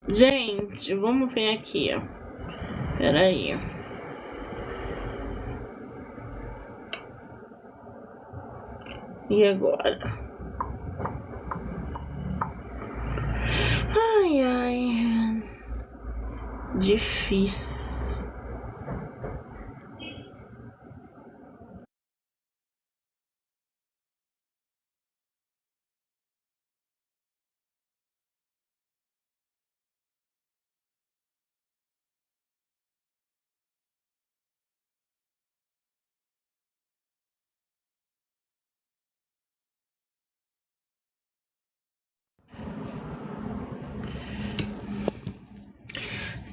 Gente, vamos ver aqui, ó. Peraí. E agora? Ai, ai. Difícil.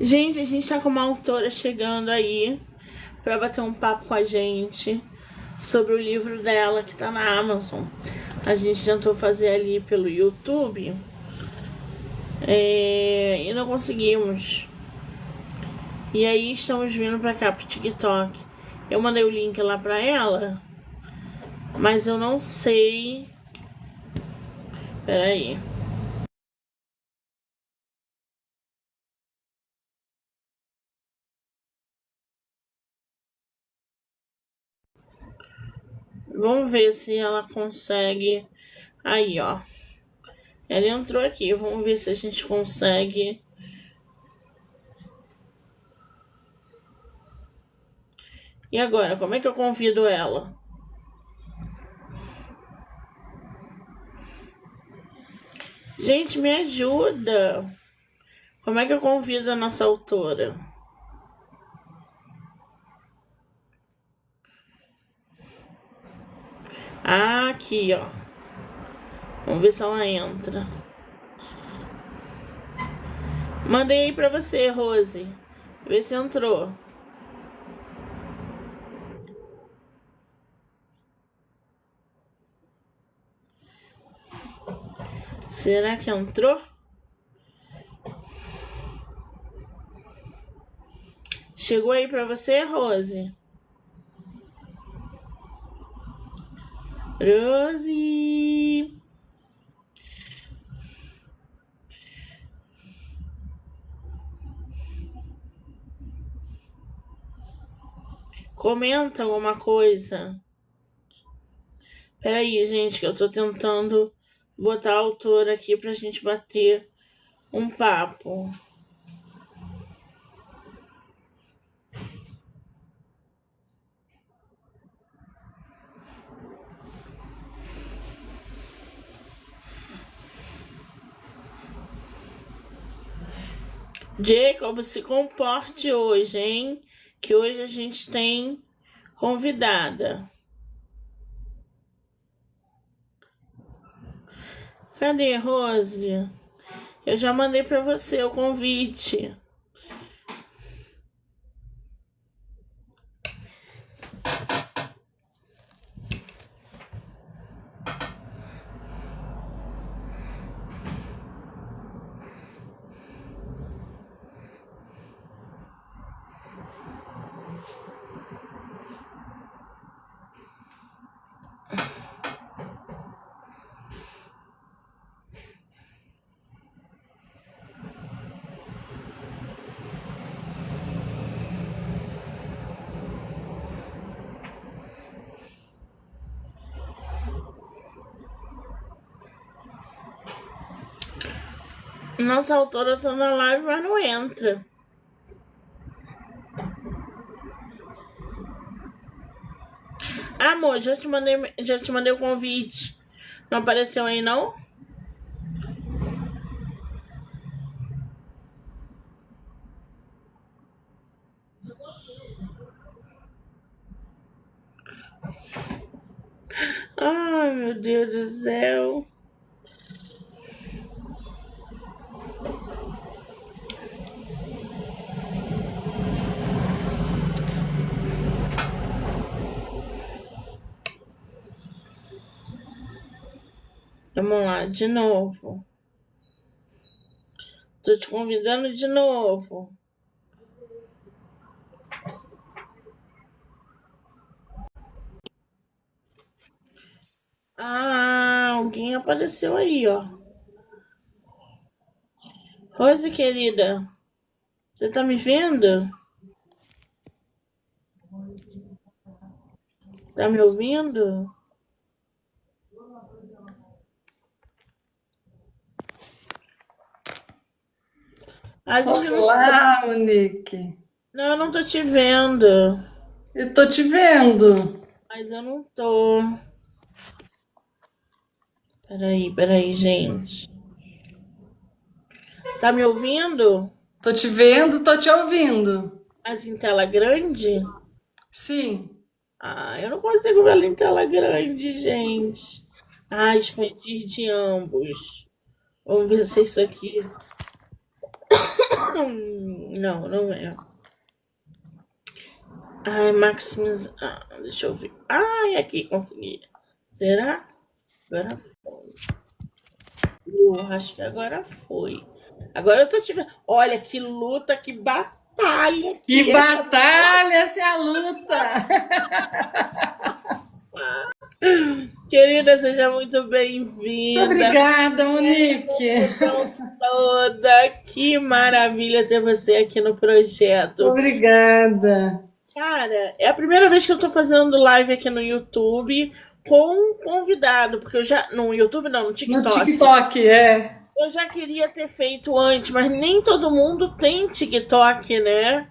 Gente, a gente tá com uma autora chegando aí pra bater um papo com a gente sobre o livro dela que tá na Amazon. A gente tentou fazer ali pelo YouTube e não conseguimos. E aí estamos vindo pra cá pro TikTok. Eu mandei o link lá pra ela, mas eu não sei. Peraí. Vamos ver se ela consegue. Aí, ó. Ela entrou aqui. Vamos ver se a gente consegue. E agora, como é que eu convido ela? Gente, me ajuda. Como é que eu convido a nossa autora? Ah, aqui, ó. Vamos ver se ela entra. Mandei aí pra você, Rose. Vê se entrou. Será que entrou? Chegou aí pra você, Rose? Rose! Comenta alguma coisa. Peraí, gente, que eu tô tentando botar a autora aqui pra gente bater um papo. Jacob, se comporte hoje, hein? Que hoje a gente tem convidada. Cadê, Rose? Eu já mandei pra você o convite. Nossa autora tá na live, mas não entra. Ah, amor, já te mandei o convite. Não apareceu aí, não? Ai, meu Deus do céu. Vamos lá, de novo. Tô te convidando de novo. Ah, alguém apareceu aí, ó. Rose, querida, você tá me vendo? Tá me ouvindo? A gente não. Olá, Monique. Não, eu não tô te vendo. Eu tô te vendo. Mas eu não tô. Peraí, gente. Tá me ouvindo? Tô te vendo, tô te ouvindo. Mas em tela grande? Sim. Ah, eu não consigo ver ela em tela grande, gente. Ah, expandir de ambos. Vamos ver se é isso aqui. Não, não é. Ai, maximiza. Ah, deixa eu ver. Ai, aqui consegui. Será? Agora foi. Eu acho que agora foi. Agora eu tô te vendo. Olha que luta, que batalha Que que é essa. batalha essa é a luta! Querida, seja muito Muito bem-vinda. obrigada, Monique. Então, toda. Que maravilha ter você aqui no projeto. Obrigada. Cara, é a primeira vez que eu tô fazendo live aqui no YouTube com um convidado, porque eu já. No YouTube não, no No TikTok. TikTok, é. Eu já queria ter feito antes, mas nem todo mundo tem TikTok, né?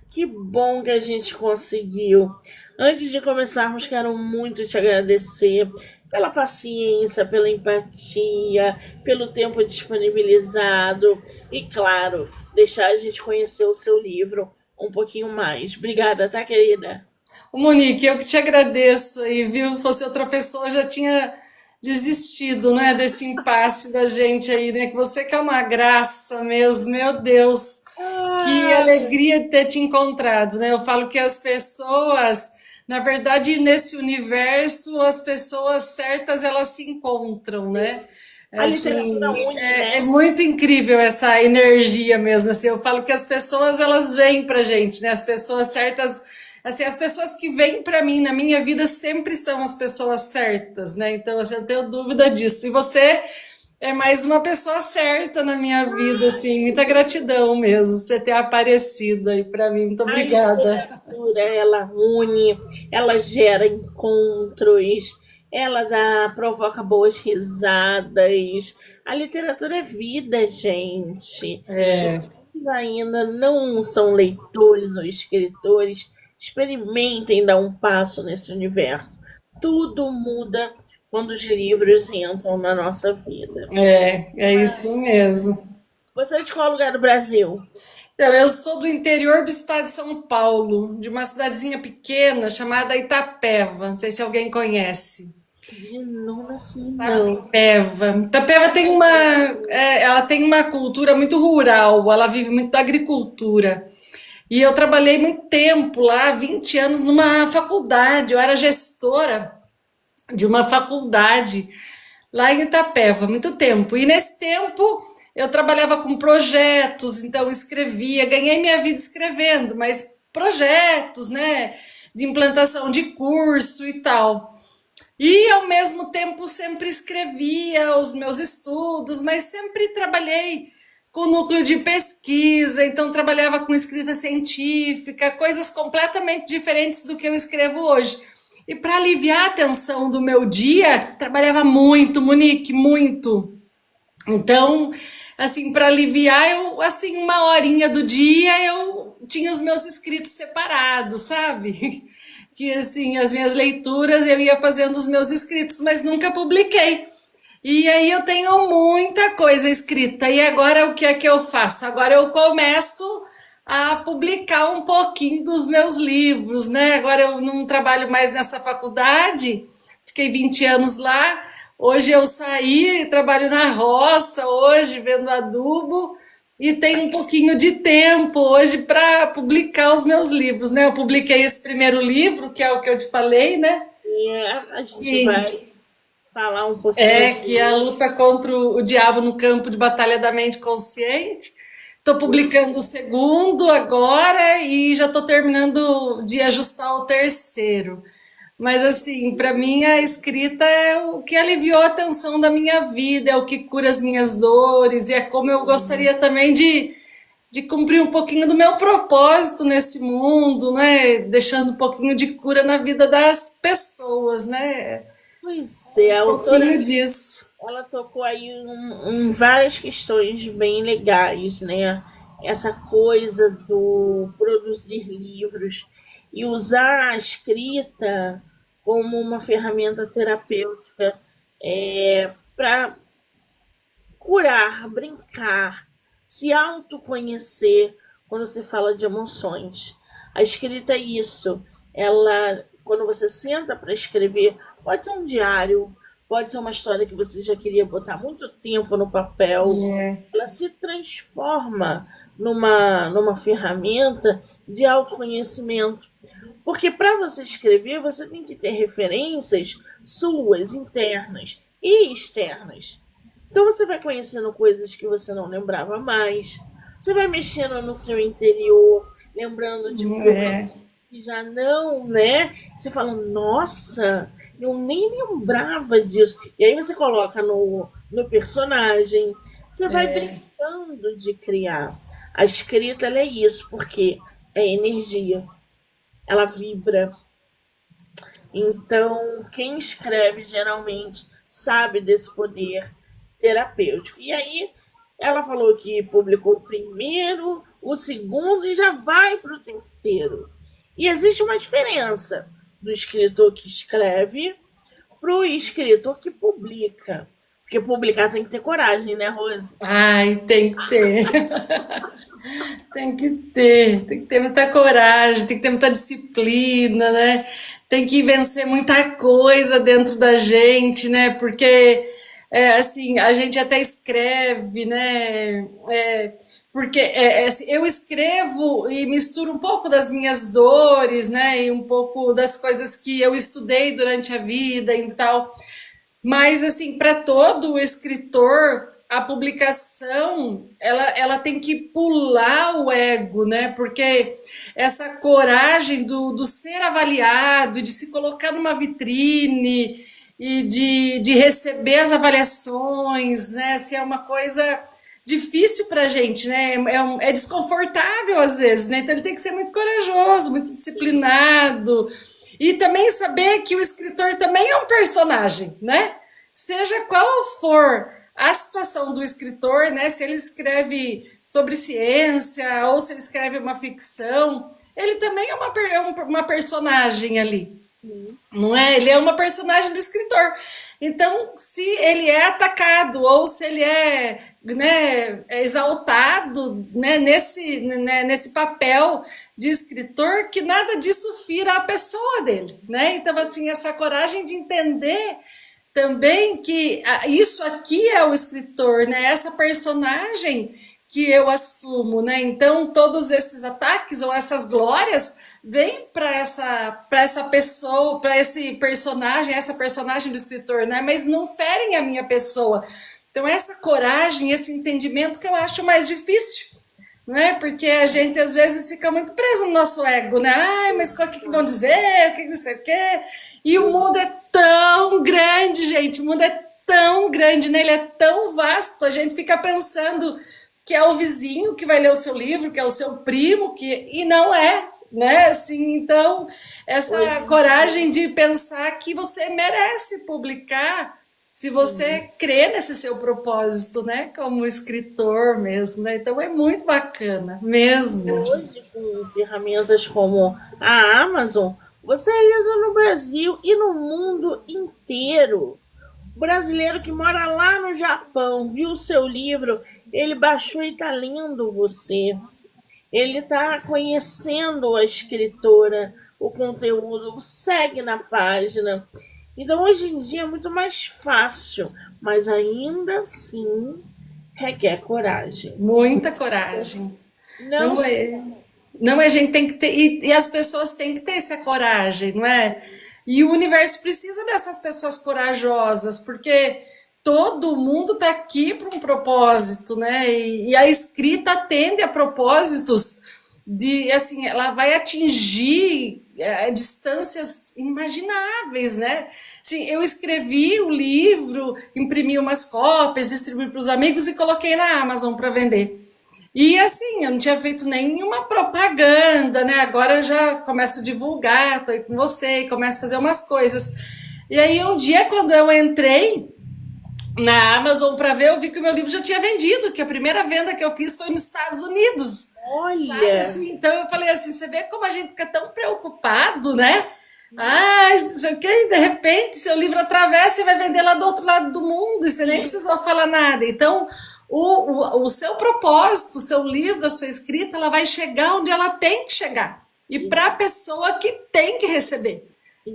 Que bom que a gente conseguiu. Antes de começarmos, quero muito te agradecer pela paciência, pela empatia, pelo tempo disponibilizado e, claro, deixar a gente conhecer o seu livro um pouquinho mais. Obrigada, tá, querida? Ô, Monique, eu que te agradeço aí, viu? Se fosse outra pessoa, eu já tinha desistido, né, desse impasse da gente aí, né? Que você que é uma graça mesmo, meu Deus. Que Ah, alegria ter te encontrado, né? Eu falo que as pessoas, na verdade, nesse universo, as pessoas certas elas se encontram, né? a literatura Assim, une, é né? muito incrível essa energia mesmo. Assim, eu falo que as pessoas elas vêm pra gente, né? As pessoas certas, assim, as pessoas que vêm pra mim na minha vida sempre são as pessoas certas, né? Então, assim, eu tenho dúvida disso. E você é mais uma pessoa certa na minha vida, assim, muita gratidão mesmo, você ter aparecido aí pra mim, muito A obrigada. literatura, ela une, ela gera encontros, provoca boas risadas. A literatura é vida, gente. Se É, vocês ainda não são leitores ou escritores, experimentem dar um passo nesse universo. Tudo muda quando os livros entram na nossa vida. é isso mesmo. Você é de qual lugar do Brasil? Então, eu sou do interior do estado de São Paulo, de uma cidadezinha pequena chamada Itapeva, não sei se alguém conhece. De nome assim, não. Itapeva. Itapeva tem ela tem uma cultura muito rural, ela vive muito da agricultura. E eu trabalhei muito tempo lá, 20 anos, numa faculdade. Eu era gestora de uma faculdade lá em Itapeva, muito tempo. E nesse tempo eu trabalhava com projetos, então escrevia, ganhei minha vida escrevendo, mas projetos, né, de implantação de curso e tal. E ao mesmo tempo sempre escrevia os meus estudos, mas sempre trabalhei com núcleo de pesquisa, então trabalhava com escrita científica, coisas completamente diferentes do que eu escrevo hoje. E para aliviar a tensão do meu dia, trabalhava muito, Monique, muito. Então, assim, para aliviar, eu, assim, uma horinha do dia eu tinha os meus escritos separados, sabe? Que assim, as minhas leituras eu ia fazendo os meus escritos, mas nunca publiquei. E aí eu tenho muita coisa escrita. E agora o que é que eu faço? Agora eu começo a publicar um pouquinho dos meus livros, né? Agora eu não trabalho mais nessa faculdade, fiquei 20 anos lá. Hoje eu saí, trabalho na roça, hoje vendo adubo e tenho um pouquinho de tempo hoje para publicar os meus livros, né? Eu publiquei esse primeiro livro, que é o que eu te falei, né? E a gente Que vai falar um pouquinho que é a dele. luta contra o diabo no campo de batalha da mente consciente. Estou publicando o segundo agora e já estou terminando de ajustar o terceiro. Mas assim, para mim a escrita é o que aliviou a tensão da minha vida, é o que cura as minhas dores, e é como eu gostaria também de cumprir um pouquinho do meu propósito nesse mundo, né? Deixando um pouquinho de cura na vida das pessoas, né? Pois é, a Um autora pouquinho disso. ela tocou aí em várias questões bem legais, né? Essa coisa do produzir livros e usar a escrita como uma ferramenta terapêutica para curar, brincar, se autoconhecer quando se fala de emoções. A escrita é isso. Ela, quando você senta para escrever, pode ser um diário, pode ser uma história que você já queria botar há muito tempo no papel. É, Ela se transforma numa ferramenta de autoconhecimento. Porque para você escrever, você tem que ter referências suas, internas e externas. Então você vai conhecendo coisas que você não lembrava mais. Você vai mexendo no seu interior, lembrando de coisas é, que já não, né? Você fala, nossa, eu nem lembrava disso. E aí você coloca no personagem. Você vai brincando de criar. A escrita ela é isso, porque é energia. Ela vibra. Então, quem escreve geralmente sabe desse poder terapêutico. E aí, ela falou que publicou o primeiro, o segundo e já vai para o terceiro. E existe uma diferença do escritor que escreve para o escritor que publica. Porque publicar tem que ter coragem, né, Rose? ai, tem que ter. Tem que ter muita coragem, tem que ter muita disciplina, né? Tem que vencer muita coisa dentro da gente, né? Porque, assim, a gente até escreve, né? Porque assim, eu escrevo e misturo um pouco das minhas dores, né? E um pouco das coisas que eu estudei durante a vida e tal. Mas, assim, para todo escritor, a publicação, ela tem que pular o ego, né? Porque essa coragem do ser avaliado, de se colocar numa vitrine e de receber as avaliações, né? Se é uma coisa difícil para a gente, né? É desconfortável às vezes, né? Então ele tem que ser muito corajoso, muito disciplinado, e também saber que o escritor também é um personagem, né? Seja qual for a situação do escritor, né? Se ele escreve sobre ciência ou se ele escreve uma ficção, ele também uma personagem ali, não é? Ele é uma personagem do escritor. Então, se ele é atacado ou se ele é, né, exaltado, né, nesse papel de escritor, que nada disso fira a pessoa dele, né? Então, assim, essa coragem de entender também que isso aqui é o escritor, né? Essa personagem que eu assumo, né? Então, todos esses ataques ou essas glórias vêm para essa pessoa, para esse personagem, essa personagem do escritor, né? Mas não ferem a minha pessoa. Então, essa coragem, esse entendimento que eu acho mais difícil, né? Porque a gente às vezes fica muito preso no nosso ego, né? Ai, mas o que vão dizer? O que não sei o quê? E o mundo é tão grande, gente. O mundo é tão grande, né? Ele é tão vasto. A gente fica pensando que é o vizinho que vai ler o seu livro, que é o seu primo, e não é, né? Assim, então, essa coragem de pensar que você merece publicar se você crê nesse seu propósito, né? Como escritor mesmo, né? Então é muito bacana, mesmo. Hoje, com ferramentas como a Amazon, você é lido no Brasil e no mundo inteiro. O brasileiro que mora lá no Japão viu o seu livro, ele baixou e está lendo você. Ele está conhecendo a escritora, o conteúdo, segue na página. Então, hoje em dia é muito mais fácil, mas ainda assim requer coragem. Muita coragem. Não, Não é, não é, a gente tem que ter, e as pessoas têm que ter essa coragem, não é? E o universo precisa dessas pessoas corajosas, porque todo mundo está aqui para um propósito, né? E a escrita atende a propósitos de, assim, ela vai atingir distâncias inimagináveis, né? Sim, eu escrevi o livro, imprimi umas cópias, distribuí para os amigos e coloquei na Amazon para vender. E assim, eu não tinha feito nenhuma propaganda, né? Agora eu já começo a divulgar, tô aí com você, começo a fazer umas coisas. E aí um dia, quando eu entrei na Amazon para ver, eu vi que o meu livro já tinha vendido, que a primeira venda que eu fiz foi nos Estados Unidos. Sabe Olha, assim? Então eu falei assim, você vê como a gente fica tão preocupado, né? Ah, não sei o quê, e de repente seu livro atravessa e vai vender lá do outro lado do mundo, e você nem precisou falar nada. Então, o seu propósito, o seu livro, a sua escrita, ela vai chegar onde ela tem que chegar. E para a pessoa que tem que receber.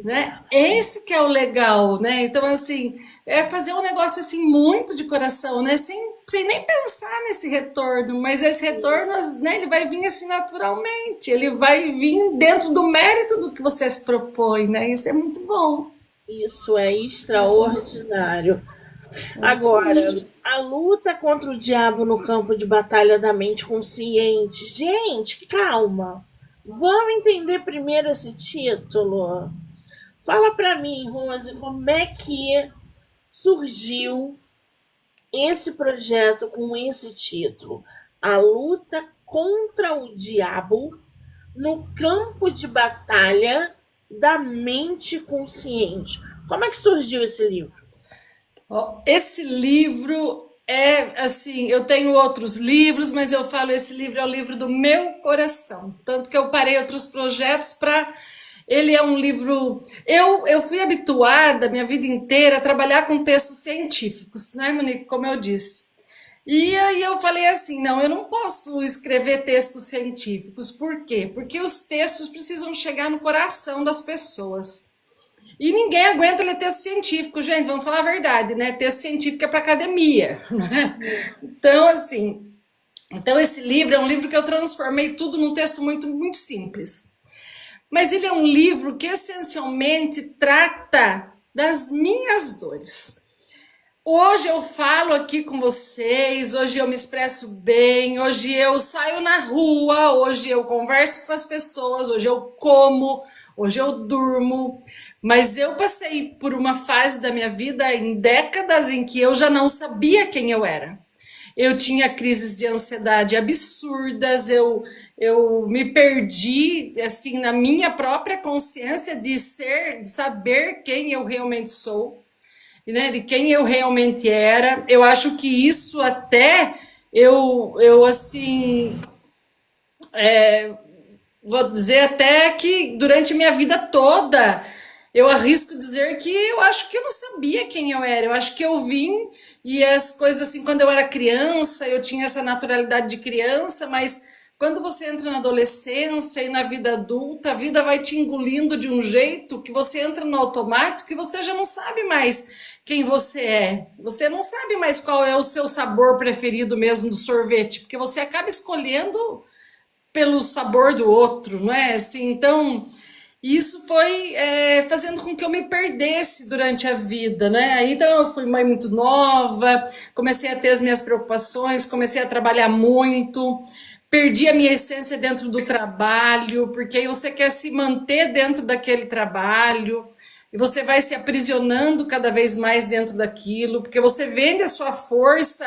Né? Esse que é o legal, né? Então, assim, é fazer um negócio assim muito de coração, né? Sem nem pensar nesse retorno, mas esse retorno, né, ele vai vir assim naturalmente, ele vai vir dentro do mérito do que você se propõe, né? Isso é muito bom. isso é extraordinário. Agora, a luta contra o diabo no campo de batalha da mente consciente. Gente, calma. Vamos entender primeiro esse título. Fala pra mim, Rose, como é que surgiu esse projeto com esse título? A luta contra o diabo no campo de batalha da mente consciente. Como é que surgiu esse livro? Ó, esse livro é assim, eu tenho outros livros, mas eu falo esse livro é o livro do meu coração. Tanto que eu parei outros projetos para ele é um livro. Eu fui habituada minha vida inteira a trabalhar com textos científicos, né, Monique? Como eu disse. E aí eu falei assim, não, eu não posso escrever textos científicos. Por quê? Porque os textos precisam chegar no coração das pessoas. E ninguém aguenta ler texto científico, gente, vamos falar a verdade, né? Texto científico é para academia, né? Então, assim, então esse livro é um livro que eu transformei tudo num texto muito, muito simples. Mas ele é um livro que essencialmente trata das minhas dores. Hoje eu falo aqui com vocês, hoje eu me expresso bem, hoje eu saio na rua, hoje eu converso com as pessoas, hoje eu como, hoje eu durmo. Mas eu passei por uma fase da minha vida em décadas em que eu já não sabia quem eu era. Eu tinha crises de ansiedade absurdas, eu me perdi assim na minha própria consciência de saber quem eu realmente sou, né, de quem eu realmente era. Eu acho que isso até eu assim, vou dizer até que durante minha vida toda eu arrisco dizer que eu acho que eu não sabia quem eu era. Eu acho que eu vim e as coisas assim, quando eu era criança, eu tinha essa naturalidade de criança, mas quando você entra na adolescência e na vida adulta, a vida vai te engolindo de um jeito que você entra no automático e você já não sabe mais quem você é. Você não sabe mais qual é o seu sabor preferido mesmo do sorvete, porque você acaba escolhendo pelo sabor do outro, não é? Assim, então, isso foi fazendo com que eu me perdesse durante a vida, né? Então, eu fui mãe muito nova, comecei a ter as minhas preocupações, comecei a trabalhar muito, perdi a minha essência dentro do trabalho, porque aí você quer se manter dentro daquele trabalho, e você vai se aprisionando cada vez mais dentro daquilo, porque você vende a sua força,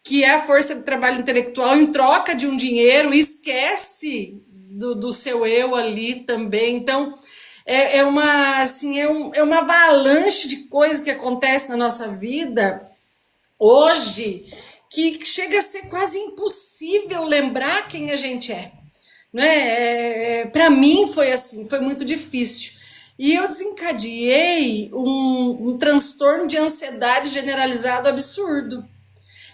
que é a força de trabalho intelectual, em troca de um dinheiro, e esquece do seu eu ali também. Então, é uma avalanche de coisas que acontece na nossa vida hoje que chega a ser quase impossível lembrar quem a gente é. Né? Para mim foi assim, foi muito difícil. E eu desencadeei um transtorno de ansiedade generalizado absurdo.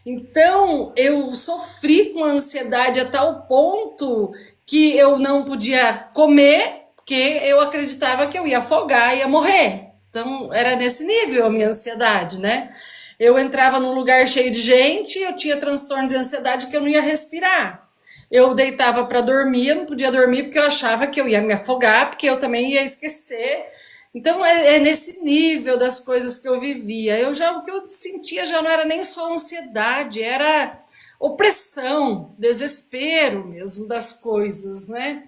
Então, eu sofri com ansiedade a tal ponto que eu não podia comer, porque eu acreditava que eu ia afogar, ia morrer. Então, era nesse nível a minha ansiedade, né? Eu entrava num lugar cheio de gente, eu tinha transtorno de ansiedade que eu não ia respirar. Eu deitava para dormir, eu não podia dormir porque eu achava que eu ia me afogar, porque eu também ia esquecer. Então é nesse nível das coisas que eu vivia. O que eu sentia já não era nem só ansiedade, era opressão, desespero mesmo das coisas, né?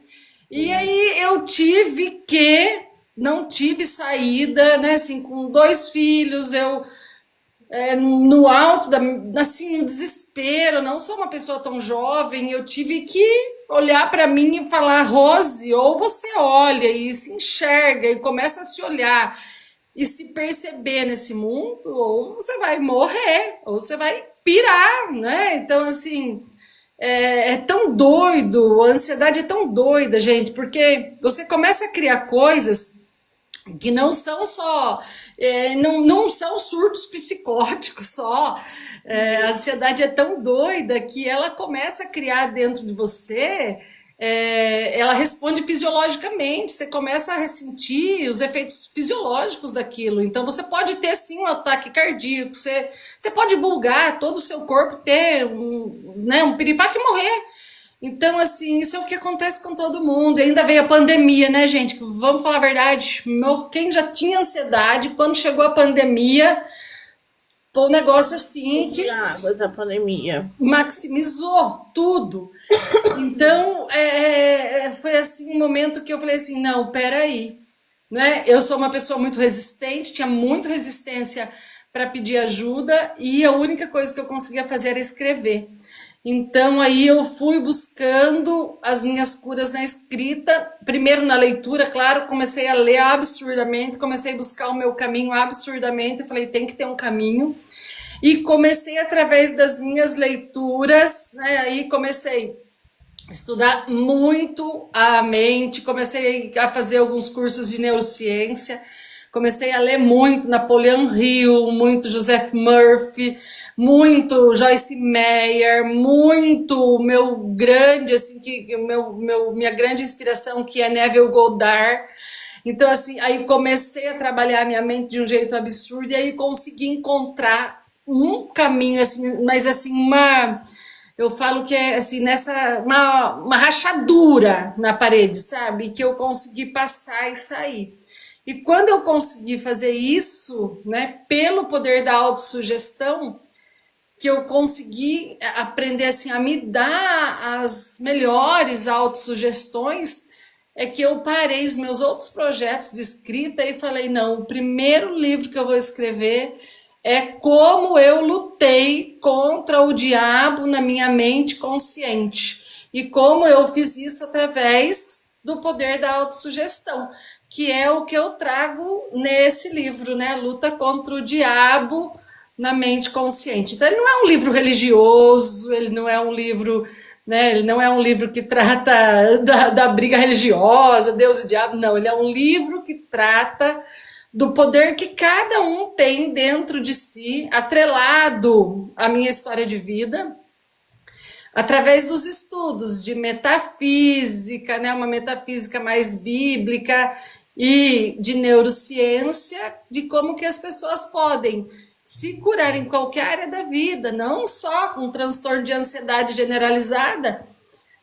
E aí eu não tive saída, né? Assim, com 2 filhos, no alto assim, no desespero, não sou uma pessoa tão jovem, eu tive que olhar para mim e falar, Rose, ou você olha e se enxerga e começa a se olhar e se perceber nesse mundo, ou você vai morrer, ou você vai pirar, né? Então, assim, é tão doido, a ansiedade é tão doida, gente, porque você começa a criar coisas que não são só, não são surtos psicóticos só. A ansiedade é tão doida que ela começa a criar dentro de você, ela responde fisiologicamente, você começa a ressentir os efeitos fisiológicos daquilo. Então você pode ter sim um ataque cardíaco, você pode bulgar todo o seu corpo, ter um piripaque e morrer. Então, assim, isso é o que acontece com todo mundo. E ainda veio a pandemia, né, gente? Vamos falar a verdade. Quem já tinha ansiedade, quando chegou a pandemia, foi um negócio assim De que águas, a pandemia. maximizou tudo. Então, foi assim um momento que eu falei assim, não, peraí. Né? Eu sou uma pessoa muito resistente, tinha muita resistência para pedir ajuda e a única coisa que eu conseguia fazer era escrever. Então aí eu fui buscando as minhas curas na escrita, primeiro na leitura, claro, comecei a ler absurdamente, comecei a buscar o meu caminho absurdamente, eu falei, tem que ter um caminho. E comecei através das minhas leituras, né? Aí comecei a estudar muito a mente, comecei a fazer alguns cursos de neurociência, comecei a ler muito Napoleon Hill, muito Joseph Murphy, muito Joyce Meyer, muito meu grande, assim, minha grande inspiração, que é Neville Goddard. Então, assim, aí comecei a trabalhar a minha mente de um jeito absurdo e aí consegui encontrar um caminho, assim, mas assim, eu falo que é assim, uma rachadura na parede, sabe? Que eu consegui passar e sair. E quando eu consegui fazer isso, né, pelo poder da autossugestão, que eu consegui aprender assim, a me dar as melhores autossugestões, é que eu parei os meus outros projetos de escrita e falei, não, o primeiro livro que eu vou escrever é como eu lutei contra o diabo na minha mente consciente. E como eu fiz isso através do poder da autossugestão, que é o que eu trago nesse livro, né? Luta contra o diabo na mente consciente. Então ele não é um livro religioso, ele não é um livro, né? Ele não é um livro que trata da briga religiosa, Deus e diabo, não. Ele é um livro que trata do poder que cada um tem dentro de si, atrelado à minha história de vida, através dos estudos de metafísica, né, uma metafísica mais bíblica e de neurociência, de como que as pessoas podem se curar em qualquer área da vida, não só com transtorno de ansiedade generalizada,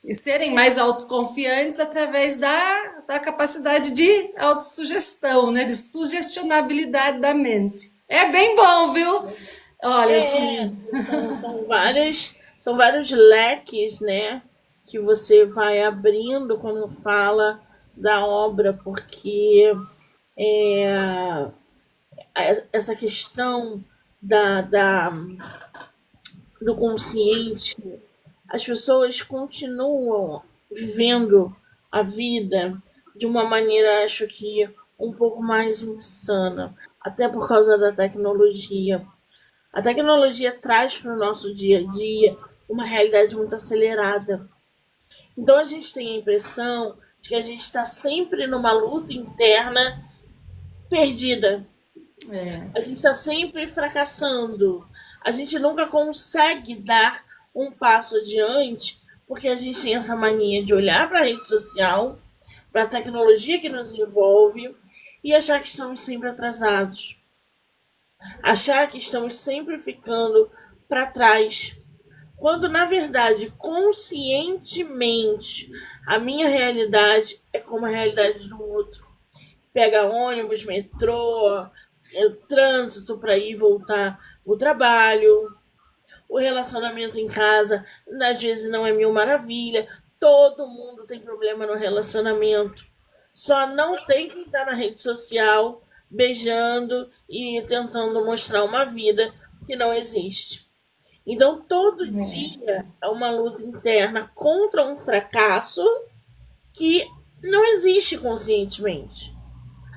e serem mais autoconfiantes através da capacidade de autossugestão, né, de sugestionabilidade da mente. É bem bom, viu? Olha, assim, São vários leques, né? Que você vai abrindo quando fala da obra, porque é, essa questão do consciente, as pessoas continuam vivendo a vida de uma maneira, acho que um pouco mais insana, até por causa da tecnologia. A tecnologia traz para o nosso dia a dia uma realidade muito acelerada. Então a gente tem a impressão de que a gente está sempre numa luta interna perdida. A gente está sempre fracassando. A gente nunca consegue dar um passo adiante porque a gente tem essa mania de olhar para a rede social, para a tecnologia que nos envolve e achar que estamos sempre atrasados. Achar que estamos sempre ficando para trás. Quando, na verdade, conscientemente, a minha realidade é como a realidade do outro. Pega ônibus, metrô, trânsito para ir e voltar o trabalho, o relacionamento em casa, às vezes não é mil maravilha. Todo mundo tem problema no relacionamento. Só não tem quem tá na rede social beijando e tentando mostrar uma vida que não existe. Então, todo dia é uma luta interna contra um fracasso que não existe conscientemente.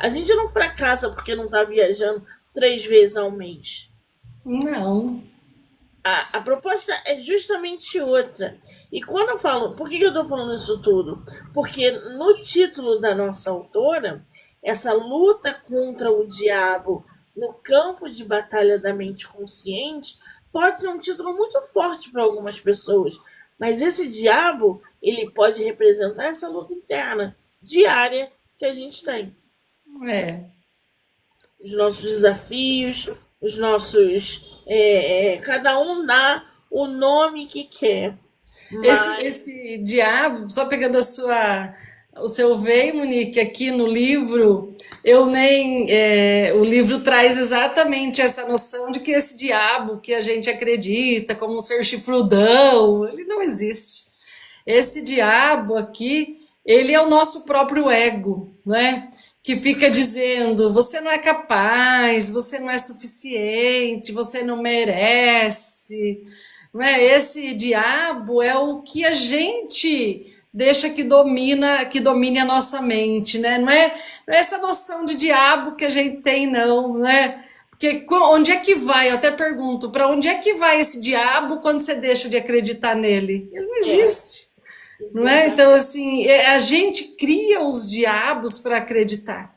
A gente não fracassa porque não está viajando 3 vezes ao mês. Não. A proposta é justamente outra. E quando eu falo... Por que eu estou falando isso tudo? Porque no título da nossa autora, essa luta contra o diabo no campo de batalha da mente consciente pode ser um título muito forte para algumas pessoas. Mas esse diabo, ele pode representar essa luta interna, diária, que a gente tem. É. Os nossos desafios, os nossos... cada um dá o nome que quer. Mas... Esse diabo, só pegando o seu veio, Monique, aqui no livro, o livro traz exatamente essa noção de que esse diabo que a gente acredita como um ser chifrudão, ele não existe. Esse diabo aqui, ele é o nosso próprio ego, né? Que fica dizendo, você não é capaz, você não é suficiente, você não merece. Não é? Esse diabo é o que a gente deixa que domine a nossa mente, né? Não é essa noção de diabo que a gente tem, não, né? Porque onde é que vai? Eu até pergunto, para onde é que vai esse diabo quando você deixa de acreditar nele? Ele não existe. Não é? Então, assim, a gente cria os diabos para acreditar,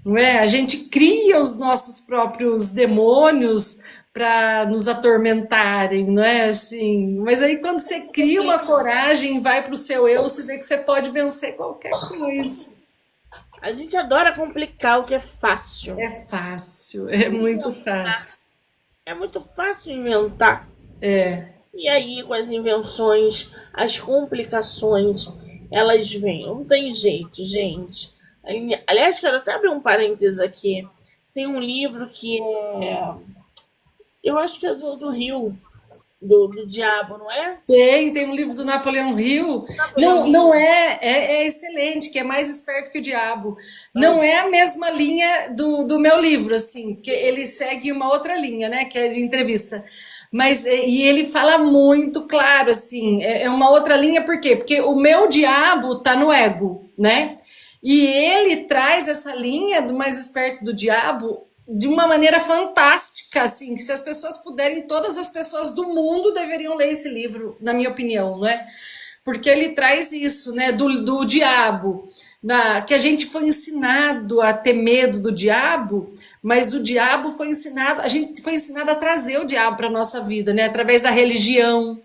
não é? A gente cria os nossos próprios demônios para nos atormentarem, não é? Assim, mas aí quando você cria uma coragem, vai para o seu eu, você vê que você pode vencer qualquer coisa. A gente adora complicar o que é fácil. É fácil, é muito fácil. É muito fácil inventar. É. E aí, com as invenções, as complicações, elas vêm. Não tem jeito, gente. Aliás, quero até abrir um parênteses aqui. Tem um livro que é... Eu acho que é do Rio, do Diabo, não é? Tem um livro do Napoleão Hill. Não é excelente, que é mais esperto que o diabo. Não é a mesma linha do meu livro, assim, que ele segue uma outra linha, né, que é de entrevista. Mas, e ele fala muito claro, assim, é uma outra linha, por quê? Porque o meu diabo tá no ego, né? E ele traz essa linha do mais esperto do diabo de uma maneira fantástica, assim, que se as pessoas puderem, todas as pessoas do mundo deveriam ler esse livro, na minha opinião, né? Porque ele traz isso, né, do diabo, que a gente foi ensinado a ter medo do diabo, mas o diabo foi ensinado, a gente foi ensinado a trazer o diabo para a nossa vida, né? Através da religião,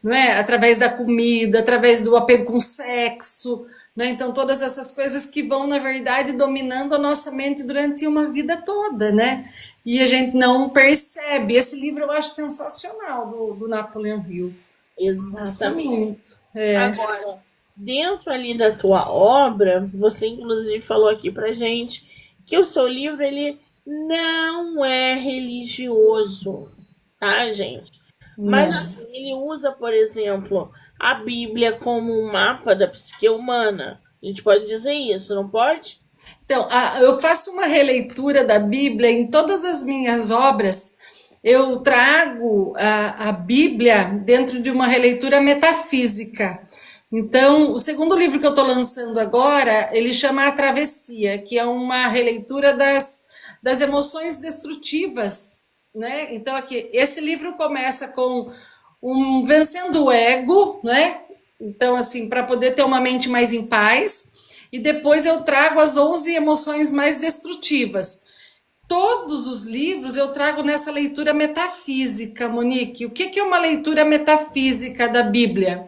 não é? Através da comida, através do apego com o sexo, né? Então todas essas coisas que vão, na verdade, dominando a nossa mente durante uma vida toda, né? E a gente não percebe. Esse livro eu acho sensacional, do Napoleão Hill. Exatamente. Agora, dentro ali da tua obra, você inclusive falou aqui pra gente que o seu livro, ele não é religioso, tá, gente? Mas assim, ele usa, por exemplo, a Bíblia como um mapa da psique humana. A gente pode dizer isso, não pode? Então, eu faço uma releitura da Bíblia em todas as minhas obras. Eu trago a Bíblia dentro de uma releitura metafísica. Então, o segundo livro que eu estou lançando agora, ele chama A Travessia, que é uma releitura das emoções destrutivas, né? Então, aqui, esse livro começa com vencendo o ego, né? Então, assim, para poder ter uma mente mais em paz, e depois eu trago as 11 emoções mais destrutivas. Todos os livros eu trago nessa leitura metafísica, Monique. O que é uma leitura metafísica da Bíblia?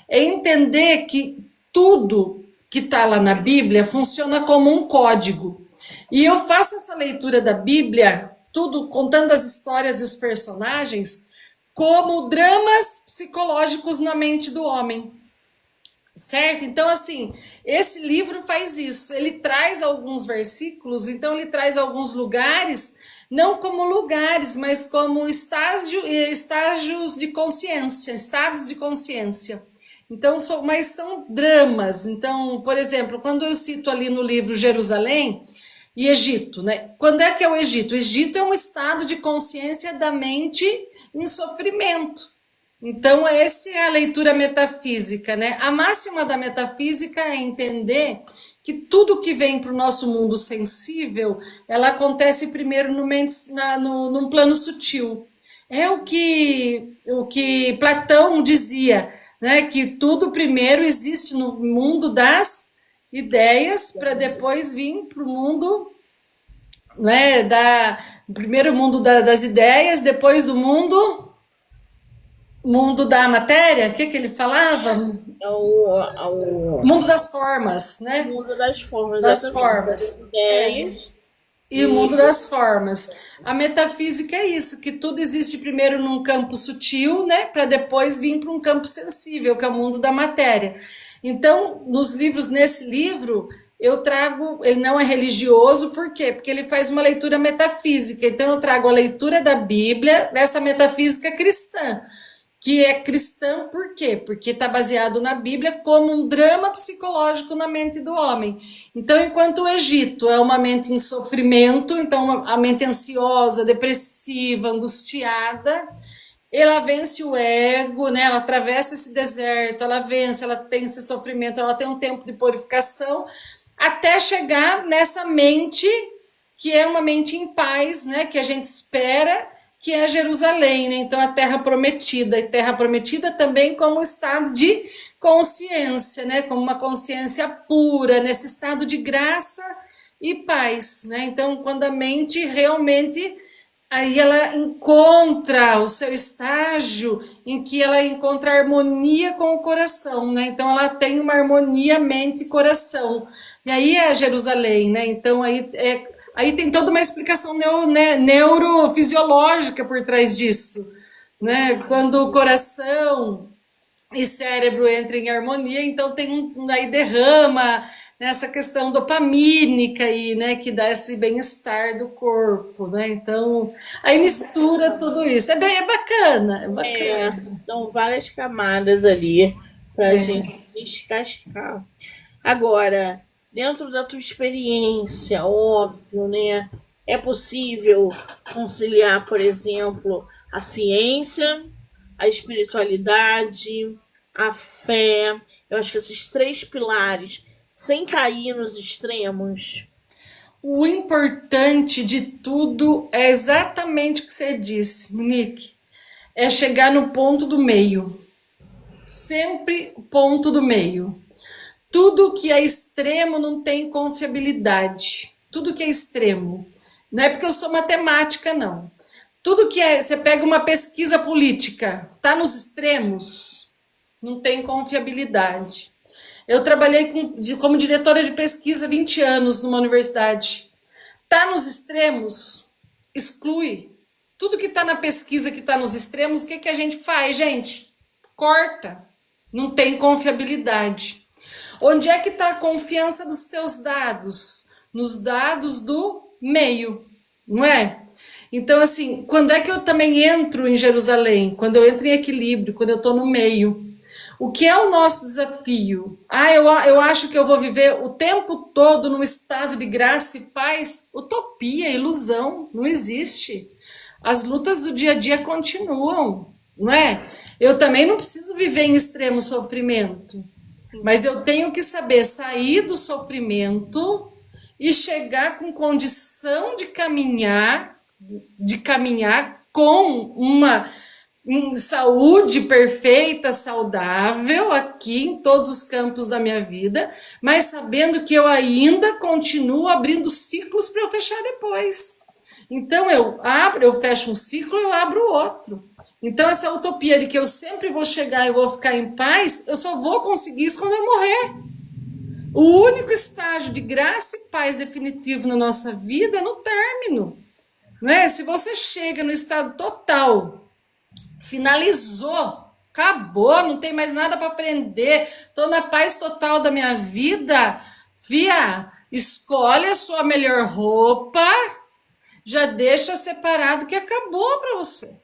É entender que tudo que está lá na Bíblia funciona como um código. E eu faço essa leitura da Bíblia, tudo contando as histórias e os personagens, como dramas psicológicos na mente do homem. Certo? Então, assim, esse livro faz isso. Ele traz alguns versículos, então ele traz alguns lugares, não como lugares, mas como estágios de consciência, estados de consciência. Então, mas são dramas. Então, por exemplo, quando eu cito ali no livro Jerusalém e Egito, né? Quando é que é o Egito? O Egito é um estado de consciência da mente em sofrimento. Então, essa é a leitura metafísica, né? A máxima da metafísica é entender que tudo que vem para o nosso mundo sensível, ela acontece primeiro num plano sutil. É o que Platão dizia, né? Que tudo primeiro existe no mundo das ideias para depois vir para o mundo, né? Primeiro mundo das ideias, depois do mundo da matéria, o que ele falava? Mundo das formas, né? Mundo das formas, Das formas. ideias. E o mundo das formas. A metafísica é isso, que tudo existe primeiro num campo sutil, né? Para depois vir para um campo sensível, que é o mundo da matéria. Então, nesse livro, eu trago, ele não é religioso, por quê? Porque ele faz uma leitura metafísica. Então, eu trago a leitura da Bíblia dessa metafísica cristã, que é cristã por quê? Porque está baseado na Bíblia como um drama psicológico na mente do homem. Então, enquanto o Egito é uma mente em sofrimento, então a mente ansiosa, depressiva, angustiada, ela vence o ego, né? Ela atravessa esse deserto, ela vence, ela tem esse sofrimento, ela tem um tempo de purificação, até chegar nessa mente que é uma mente em paz, né? Que a gente espera, que é Jerusalém, né? Então a Terra Prometida, e Terra Prometida também como estado de consciência, né? Como uma consciência pura, nesse estado de graça e paz, né? Então quando a mente realmente, aí ela encontra o seu estágio em que ela encontra harmonia com o coração, né? Então ela tem uma harmonia mente e coração, e aí é Jerusalém, né? Então aí tem toda uma explicação neurofisiológica por trás disso, né? Quando o coração e cérebro entram em harmonia, então aí derrama nessa questão dopamínica aí, né? Que dá esse bem-estar do corpo, né? Então, aí mistura tudo isso. É bacana, é bacana. São várias camadas ali pra gente descascar. Agora, dentro da tua experiência, óbvio, né? É possível conciliar, por exemplo, a ciência, a espiritualidade, a fé. Eu acho que esses 3 pilares, sem cair nos extremos. O importante de tudo é exatamente o que você disse, Monique. É chegar no ponto do meio. Sempre o ponto do meio. Tudo que é extremo não tem confiabilidade. Tudo que é extremo. Não é porque eu sou matemática, não. Tudo que você pega uma pesquisa política, tá nos extremos, não tem confiabilidade. Eu trabalhei como diretora de pesquisa 20 anos numa universidade. Tá nos extremos, exclui. Tudo que tá na pesquisa que tá nos extremos, o que a gente faz, gente? Corta. Não tem confiabilidade. Onde é que está a confiança dos teus dados? Nos dados do meio, não é? Então, assim, quando é que eu também entro em Jerusalém? Quando eu entro em equilíbrio, quando eu estou no meio. O que é o nosso desafio? Eu acho que eu vou viver o tempo todo num estado de graça e paz. Utopia, ilusão, não existe. As lutas do dia a dia continuam, não é? Eu também não preciso viver em extremo sofrimento. Mas eu tenho que saber sair do sofrimento e chegar com condição de caminhar com uma saúde perfeita, saudável, aqui em todos os campos da minha vida, mas sabendo que eu ainda continuo abrindo ciclos para eu fechar depois. Então eu fecho um ciclo, eu abro outro. Então, essa utopia de que eu sempre vou chegar e vou ficar em paz, eu só vou conseguir isso quando eu morrer. O único estágio de graça e paz definitivo na nossa vida é no término. Né? Se você chega no estado total, finalizou, acabou, não tem mais nada para aprender, estou na paz total da minha vida, escolhe a sua melhor roupa, já deixa separado que acabou para você.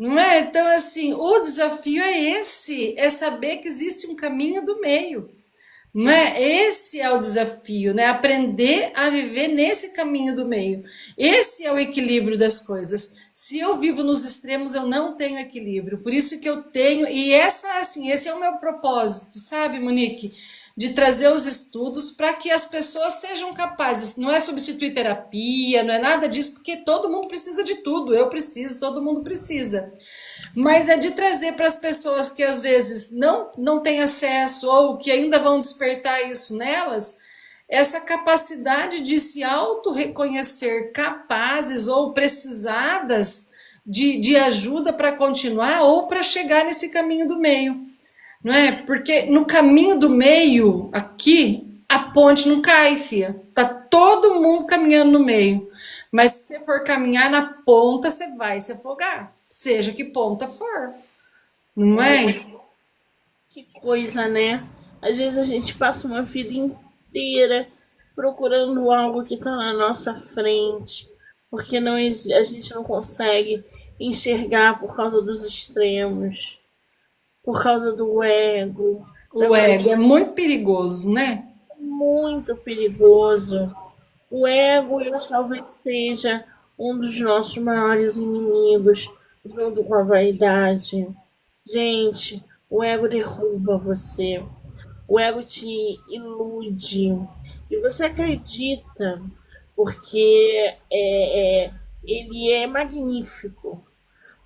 Não é? Então, assim, o desafio é esse, é saber que existe um caminho do meio. Não é? Esse é o desafio, né? Aprender a viver nesse caminho do meio. Esse é o equilíbrio das coisas. Se eu vivo nos extremos, eu não tenho equilíbrio. Por isso que eu tenho, e esse é o meu propósito, sabe, Monique? De trazer os estudos para que as pessoas sejam capazes. Não é substituir terapia, não é nada disso, porque todo mundo precisa de tudo. Eu preciso, todo mundo precisa, mas é de trazer para as pessoas que às vezes não têm acesso ou que ainda vão despertar isso nelas, essa capacidade de se auto-reconhecer capazes ou precisadas de ajuda para continuar ou para chegar nesse caminho do meio, não é? Porque no caminho do meio, aqui, a ponte não cai, fia. Tá todo mundo caminhando no meio. Mas se você for caminhar na ponta, você vai se afogar. Seja que ponta for. Não é? Que coisa, né? Às vezes a gente passa uma vida inteira procurando algo que está na nossa frente, porque a gente não consegue enxergar por causa dos extremos, por causa do ego, da O ego é muito perigoso, né? muito perigoso. O ego, ele talvez seja um dos nossos maiores inimigos, junto com a vaidade. Gente, o ego derruba você. O ego te ilude. E você acredita, porque ele é magnífico.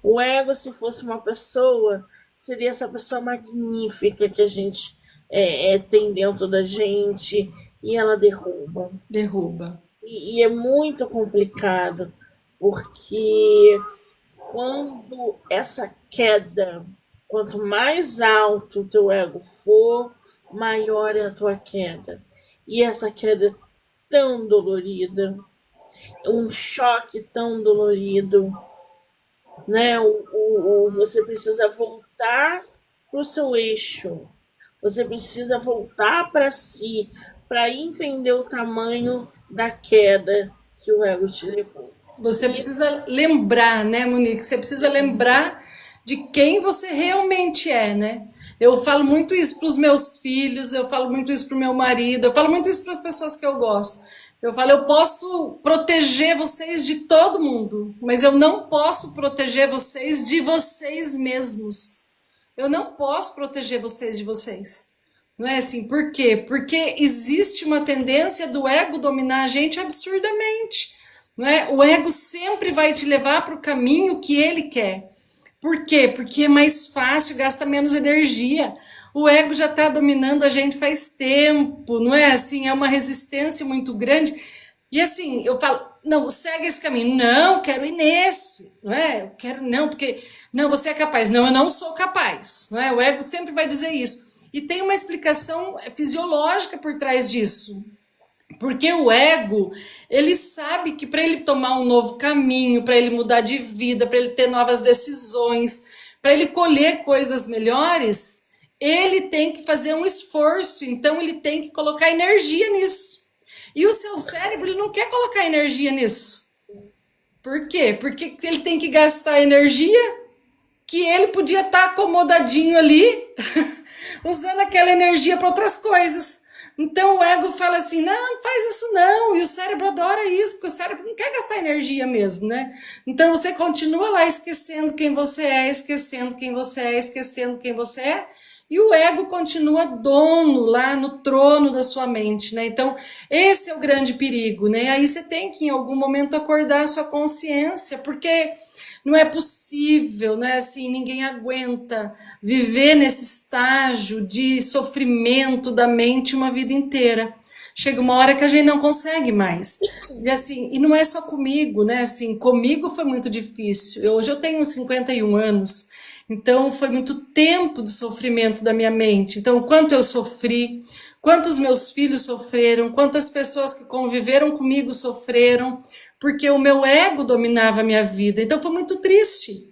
O ego, se fosse uma pessoa, seria essa pessoa magnífica que a gente tem dentro da gente e ela derruba. Derruba. E é muito complicado, porque quando essa queda, quanto mais alto o teu ego for, maior é a tua queda. E essa queda é tão dolorida, um choque tão dolorido, né? Você precisa voltar para o seu eixo, você precisa voltar para si, para entender o tamanho da queda que o ego te levou. Você precisa lembrar, né, Monique? Você precisa lembrar de quem você realmente é, né? Eu falo muito isso para os meus filhos, eu falo muito isso para o meu marido, eu falo muito isso para as pessoas que eu gosto. Eu falo, eu posso proteger vocês de todo mundo, mas eu não posso proteger vocês de vocês mesmos. Eu não posso proteger vocês de vocês. Não é assim? Por quê? Porque existe uma tendência do ego dominar a gente absurdamente. Não é? O ego sempre vai te levar para o caminho que ele quer. Por quê? Porque é mais fácil, gasta menos energia. O ego já está dominando a gente faz tempo, não é assim? É uma resistência muito grande. E assim, eu falo, não, segue esse caminho. Não, quero ir nesse, não é? Eu quero não, porque não, você é capaz. Não, eu não sou capaz, não é? O ego sempre vai dizer isso. E tem uma explicação fisiológica por trás disso. Porque o ego, ele sabe que para ele tomar um novo caminho, para ele mudar de vida, para ele ter novas decisões, para ele colher coisas melhores, ele tem que fazer um esforço, então ele tem que colocar energia nisso. E o seu cérebro, ele não quer colocar energia nisso. Por quê? Porque ele tem que gastar energia que ele podia estar acomodadinho ali, usando aquela energia para outras coisas. Então o ego fala assim, não faz isso não, e o cérebro adora isso, porque o cérebro não quer gastar energia mesmo, né? Então você continua lá esquecendo quem você é, esquecendo quem você é, esquecendo quem você é, e o ego continua dono lá no trono da sua mente, né? Então esse é o grande perigo, né? Aí você tem que em algum momento acordar a sua consciência, porque não é possível, né? Assim, ninguém aguenta viver nesse estágio de sofrimento da mente uma vida inteira. Chega uma hora que a gente não consegue mais. E assim, e não é só comigo, né? Assim, comigo foi muito difícil. Hoje eu tenho 51 anos, então foi muito tempo de sofrimento da minha mente. Então, quanto eu sofri, quantos meus filhos sofreram, quantas pessoas que conviveram comigo sofreram, porque o meu ego dominava a minha vida. Então foi muito triste.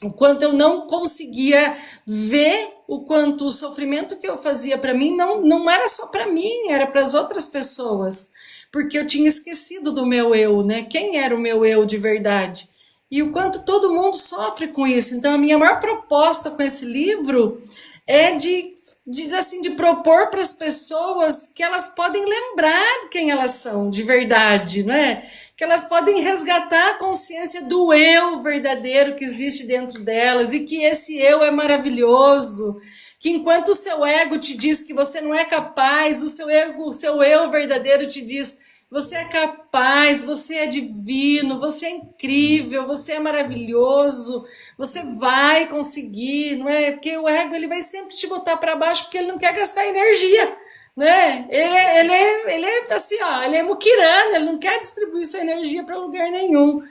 O quanto eu não conseguia ver o quanto o sofrimento que eu fazia para mim não era só para mim, era para as outras pessoas. Porque eu tinha esquecido do meu eu, né? Quem era o meu eu de verdade? e o quanto todo mundo sofre com isso. Então, a minha maior proposta com esse livro é assim, de propor para as pessoas que elas podem lembrar quem elas são de verdade, não é? Que elas podem resgatar a consciência do eu verdadeiro que existe dentro delas e que esse eu é maravilhoso, que enquanto o seu ego te diz que você não é capaz, o seu eu verdadeiro te diz: você é capaz, você é divino, você é incrível, você é maravilhoso, você vai conseguir, não é? Porque o ego ele vai sempre te botar para baixo porque ele não quer gastar energia, né? Ele é assim, ó, ele é muquirana, ele não quer distribuir sua energia para lugar nenhum.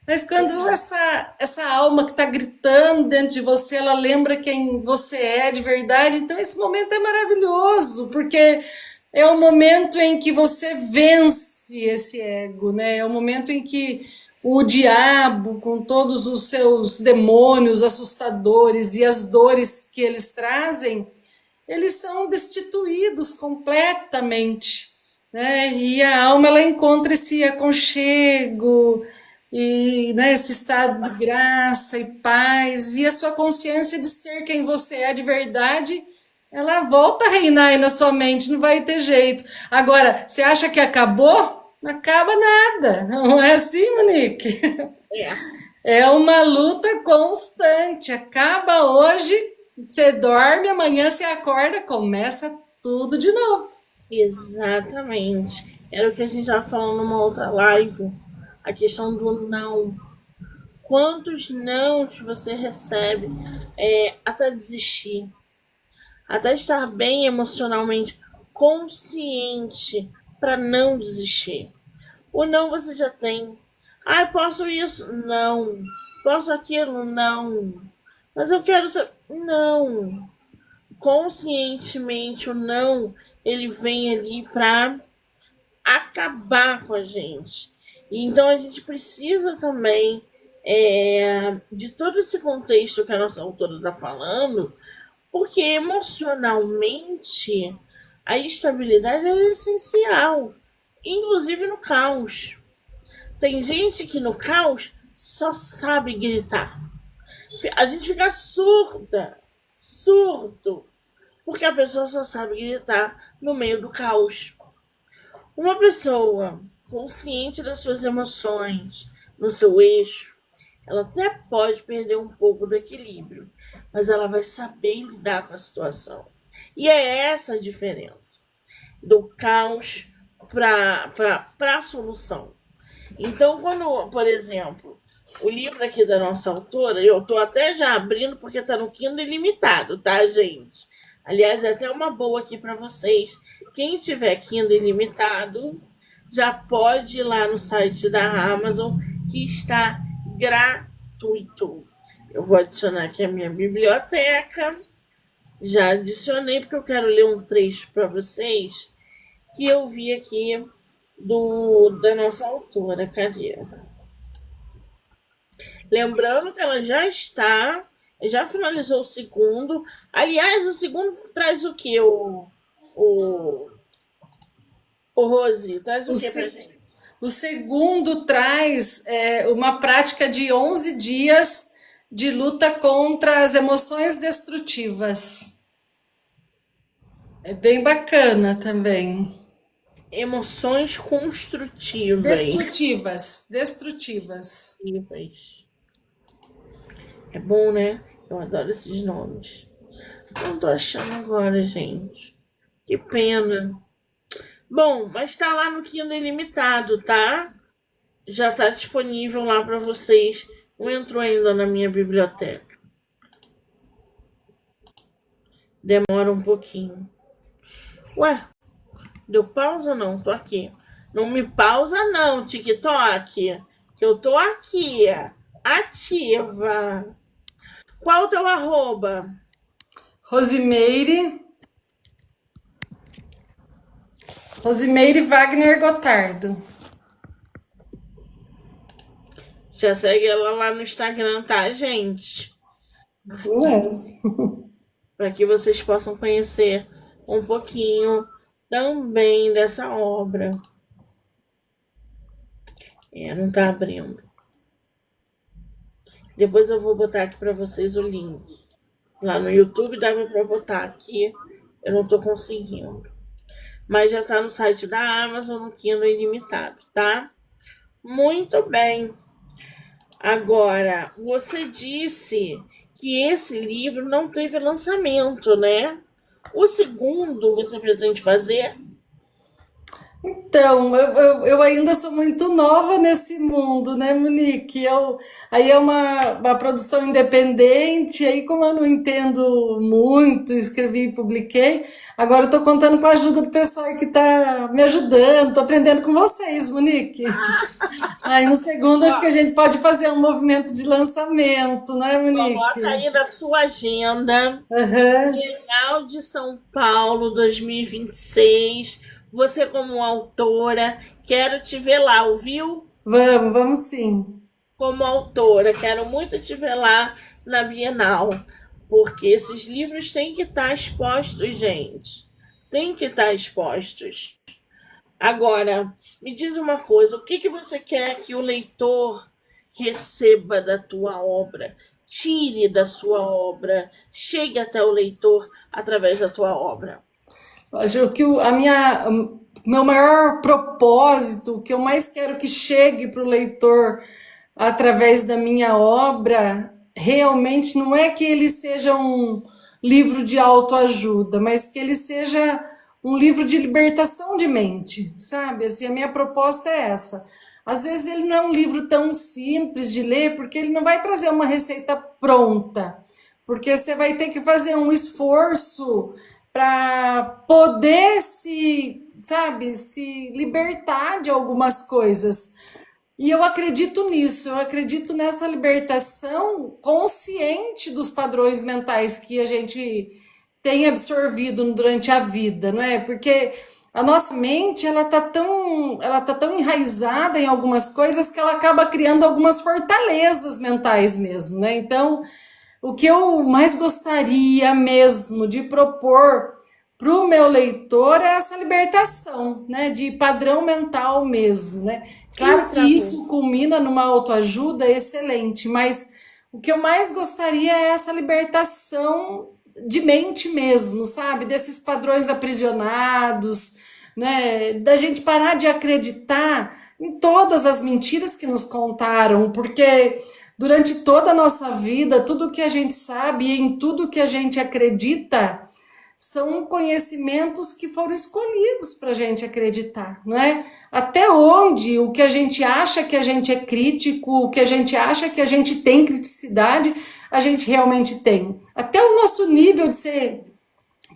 Mas quando essa alma que está gritando dentro de você, ela lembra quem você é de verdade, então esse momento é maravilhoso, porque é o momento em que você vence esse ego, né? É o momento em que o diabo, com todos os seus demônios assustadores e as dores que eles trazem, eles são destituídos completamente, né? E a alma ela encontra esse aconchego e, né, esse estado de graça e paz, e a sua consciência de ser quem você é de verdade, ela volta a reinar aí na sua mente, não vai ter jeito. Agora, você acha que acabou? Não acaba nada, não é assim, Monique? É. É uma luta constante. Acaba hoje, você dorme, amanhã você acorda, começa tudo de novo. Exatamente. Era o que a gente estava falando numa outra live. A questão do não. Quantos nãos você recebe até desistir? Até estar bem emocionalmente consciente para não desistir. O não você já tem. Ah, posso isso? Não. Posso aquilo? Não. Mas eu quero ser. Não. Conscientemente o não, ele vem ali para acabar com a gente. E então a gente precisa também de todo esse contexto que a nossa autora está falando, porque emocionalmente a estabilidade é essencial, inclusive no caos. Tem gente que no caos só sabe gritar. A gente fica surdo, porque a pessoa só sabe gritar no meio do caos. Uma pessoa consciente das suas emoções, no seu eixo, ela até pode perder um pouco do equilíbrio, mas ela vai saber lidar com a situação. E é essa a diferença do caos para a solução. Então, quando, por exemplo, o livro aqui da nossa autora, eu estou até já abrindo porque está no Kindle Ilimitado, tá, gente? Aliás, é até uma boa aqui para vocês. Quem tiver Kindle Ilimitado, já pode ir lá no site da Amazon, que está gratuito. Eu vou adicionar aqui a minha biblioteca. Já adicionei porque eu quero ler um trecho para vocês que eu vi aqui da nossa autora. Cadê? Lembrando que ela já finalizou o segundo. Aliás, o segundo traz o que? O Rose, traz o que pra gente? O segundo traz uma prática de 11 dias de luta contra as emoções destrutivas. É bem bacana também. Emoções construtivas. Destrutivas. É bom, né? Eu adoro esses nomes. Não tô achando agora, gente. Que pena. Bom, mas tá lá no Kindle Ilimitado, tá? Já tá disponível lá para vocês. Não entrou ainda na minha biblioteca. Demora um pouquinho. Ué, deu pausa não? Tô aqui. Não me pausa não, TikTok. Que eu tô aqui, ativa. Qual o teu arroba? Rosimeire Wagner Gotardo. Já segue ela lá no Instagram, tá, gente? Isso mesmo. Para que vocês possam conhecer um pouquinho também dessa obra. Não tá abrindo. Depois eu vou botar aqui para vocês o link. Lá no YouTube dava para botar aqui, eu não estou conseguindo. Mas já está no site da Amazon, no Kindle Ilimitado, tá? Muito bem. Agora, você disse que esse livro não teve lançamento, né? O segundo você pretende fazer? Então, eu ainda sou muito nova nesse mundo, né, Monique? Aí é uma produção independente, aí como eu não entendo muito, escrevi e publiquei, agora eu estou contando com a ajuda do pessoal que está me ajudando, estou aprendendo com vocês, Monique. Aí no segundo acho que a gente pode fazer um movimento de lançamento, né, Coloca Monique? aí na sua agenda. Aham. Bienal de São Paulo 2026. Você, como autora, quero te ver lá, ouviu? Vamos sim. Como autora, quero muito te ver lá na Bienal. Porque esses livros têm que estar expostos, gente. Tem que estar expostos. Agora, me diz uma coisa: o que, que você quer que o leitor receba da tua obra? Tire da sua obra, chegue até o leitor através da tua obra. Acho que meu maior propósito, o que eu mais quero que chegue para o leitor através da minha obra, realmente não é que ele seja um livro de autoajuda, mas que ele seja um livro de libertação de mente, sabe? Assim, a minha proposta é essa. Às vezes ele não é um livro tão simples de ler, porque ele não vai trazer uma receita pronta, porque você vai ter que fazer um esforço para poder sabe, se libertar de algumas coisas. E eu acredito nisso, eu acredito nessa libertação consciente dos padrões mentais que a gente tem absorvido durante a vida, não é? Porque a nossa mente, ela tá tão enraizada em algumas coisas que ela acaba criando algumas fortalezas mentais mesmo, né? Então, o que eu mais gostaria mesmo de propor para o meu leitor é essa libertação, né, de padrão mental mesmo, né? Claro que Travou. isso culmina numa autoajuda excelente, mas o que eu mais gostaria é essa libertação de mente mesmo, sabe? Desses padrões aprisionados, né? Da gente parar de acreditar em todas as mentiras que nos contaram, porque durante toda a nossa vida, tudo que a gente sabe e em tudo que a gente acredita são conhecimentos que foram escolhidos para a gente acreditar, não é? Até onde o que a gente acha que a gente é crítico, o que a gente acha que a gente tem criticidade, a gente realmente tem. Até o nosso nível de ser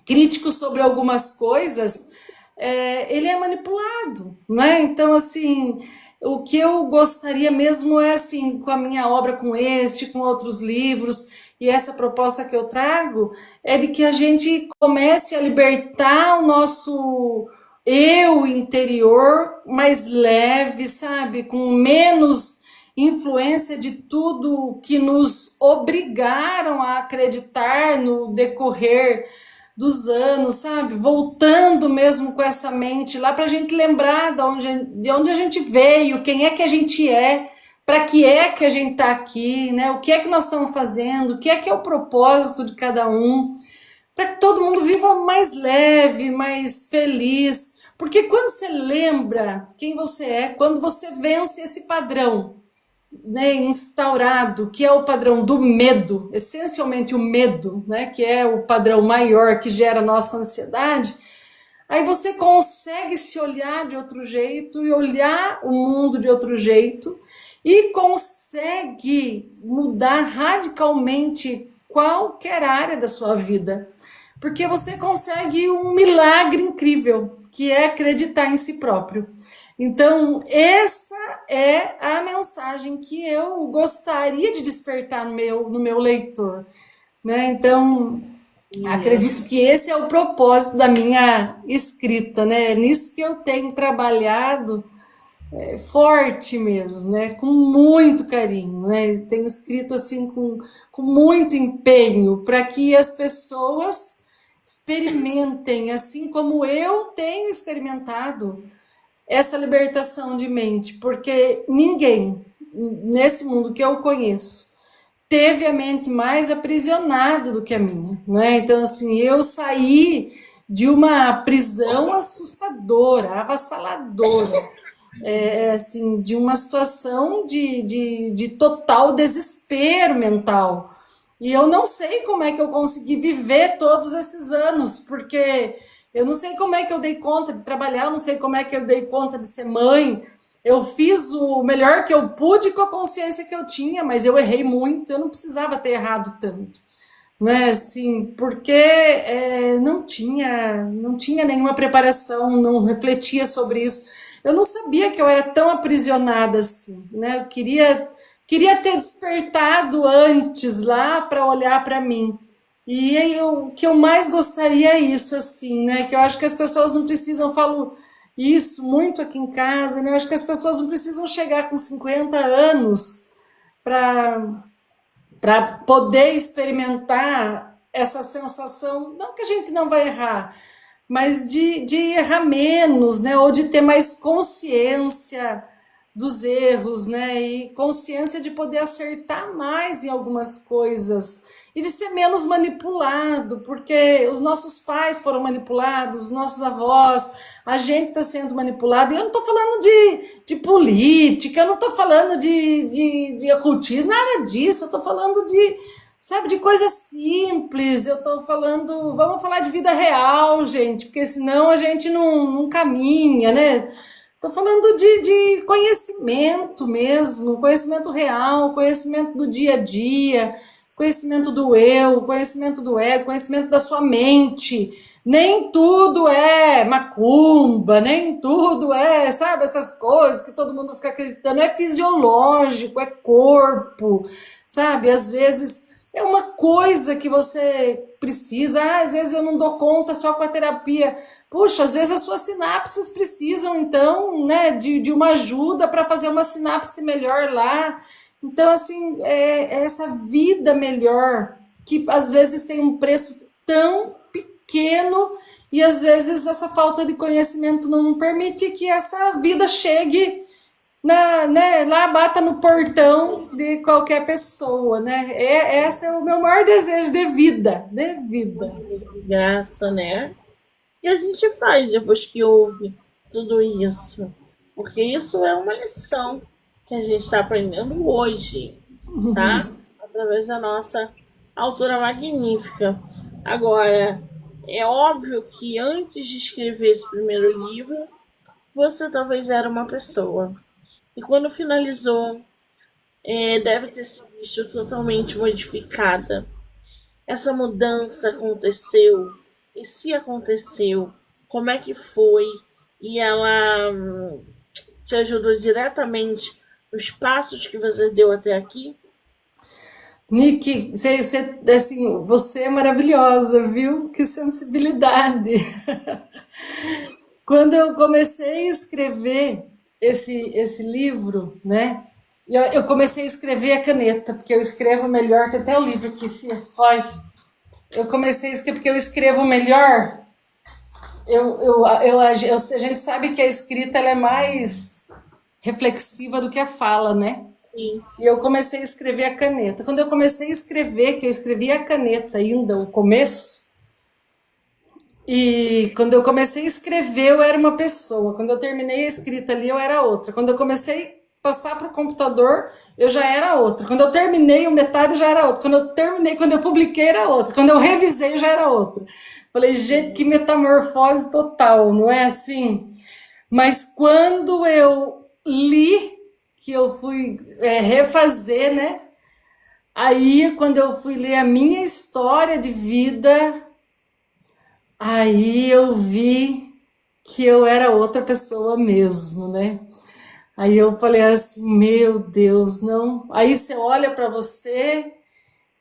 crítico sobre algumas coisas, ele é manipulado, não é? Então, assim, o que eu gostaria mesmo é, assim, com a minha obra, com outros livros, e essa proposta que eu trago, é de que a gente comece a libertar o nosso eu interior mais leve, sabe? Com menos influência de tudo que nos obrigaram a acreditar no decorrer dos anos, sabe? Voltando mesmo com essa mente lá para a gente lembrar de onde a gente veio, quem é que a gente é, para que é que a gente está aqui, né? O que é que nós estamos fazendo, o que é o propósito de cada um, para que todo mundo viva mais leve, mais feliz. Porque quando você lembra quem você é, quando você vence esse padrão, né, instaurado, que é o padrão do medo, essencialmente o medo, né, que é o padrão maior que gera nossa ansiedade, aí você consegue se olhar de outro jeito e olhar o mundo de outro jeito e consegue mudar radicalmente qualquer área da sua vida. Porque você consegue um milagre incrível, que é acreditar em si próprio. Então, essa é a mensagem que eu gostaria de despertar no meu leitor, né? Então, acredito Isso. que esse é o propósito da minha escrita, né? É nisso que eu tenho trabalhado forte mesmo, né? Com muito carinho, né? Tenho escrito assim com muito empenho para que as pessoas experimentem, assim como eu tenho experimentado, essa libertação de mente, porque ninguém nesse mundo que eu conheço teve a mente mais aprisionada do que a minha, né? Então, assim, eu saí de uma prisão assustadora, avassaladora, assim, de uma situação de total desespero mental. E eu não sei como é que eu consegui viver todos esses anos, porque eu não sei como é que eu dei conta de trabalhar, eu não sei como é que eu dei conta de ser mãe. Eu fiz o melhor que eu pude com a consciência que eu tinha, mas eu errei muito, eu não precisava ter errado tanto, né? Assim, porque não tinha nenhuma preparação, não refletia sobre isso. Eu não sabia que eu era tão aprisionada assim, né? Eu queria ter despertado antes lá para olhar para mim. E aí o que eu mais gostaria é isso, assim, né? Que eu acho que as pessoas não precisam, eu falo isso muito aqui em casa, né? Eu acho que as pessoas não precisam chegar com 50 anos para poder experimentar essa sensação, não que a gente não vai errar, mas de errar menos, né? Ou de ter mais consciência dos erros, né? E consciência de poder acertar mais em algumas coisas e de ser menos manipulado, porque os nossos pais foram manipulados, os nossos avós, a gente está sendo manipulado. E eu não estou falando de política, eu não estou falando de ocultismo, nada disso. Eu estou falando de, sabe, de coisas simples. Eu estou falando, vamos falar de vida real, gente, porque senão a gente não caminha, né? Estou falando de conhecimento mesmo, conhecimento real, conhecimento do dia a dia, conhecimento do eu, conhecimento do ego, conhecimento da sua mente. Nem tudo é macumba, nem tudo é, sabe, essas coisas que todo mundo fica acreditando. É fisiológico, é corpo, sabe? Às vezes é uma coisa que você precisa. Às vezes eu não dou conta só com a terapia. Puxa, às vezes as suas sinapses precisam, então, né, de uma ajuda para fazer uma sinapse melhor lá. Então, assim, é essa vida melhor que às vezes tem um preço tão pequeno e às vezes essa falta de conhecimento não permite que essa vida chegue né, lá, bata no portão de qualquer pessoa, né? Esse é o meu maior desejo de vida, de vida. Graça, né? E a gente faz depois que ouve tudo isso? Porque isso é uma lição que a gente está aprendendo hoje, tá? Através da nossa autora magnífica. Agora, é óbvio que antes de escrever esse primeiro livro, você talvez era uma pessoa. E quando finalizou, deve ter se visto totalmente modificada. Essa mudança aconteceu? E se aconteceu, como é que foi? E ela te ajudou diretamente nos passos que você deu até aqui? Nick, você é maravilhosa, viu? Que sensibilidade. Quando eu comecei a escrever esse livro, né? Eu comecei a escrever a caneta, porque eu escrevo melhor, tem até o livro aqui, filha. Olha, eu comecei a escrever porque eu escrevo melhor. A gente sabe que a escrita ela é mais reflexiva do que a fala, né? Sim. E eu comecei a escrever a caneta. Quando eu comecei a escrever, que eu escrevi a caneta ainda, o começo, e quando eu comecei a escrever, eu era uma pessoa. Quando eu terminei a escrita ali, eu era outra. Quando eu comecei a passar para o computador, eu já era outra. Quando eu terminei, o metade eu já era outra. Quando eu publiquei, era outra. Quando eu revisei, eu já era outra. Falei, gente, que metamorfose total, não é assim? Mas quando eu li, que eu fui refazer, né? Aí, quando eu fui ler a minha história de vida, aí eu vi que eu era outra pessoa mesmo, né? Aí eu falei assim, meu Deus, não. Aí você olha para você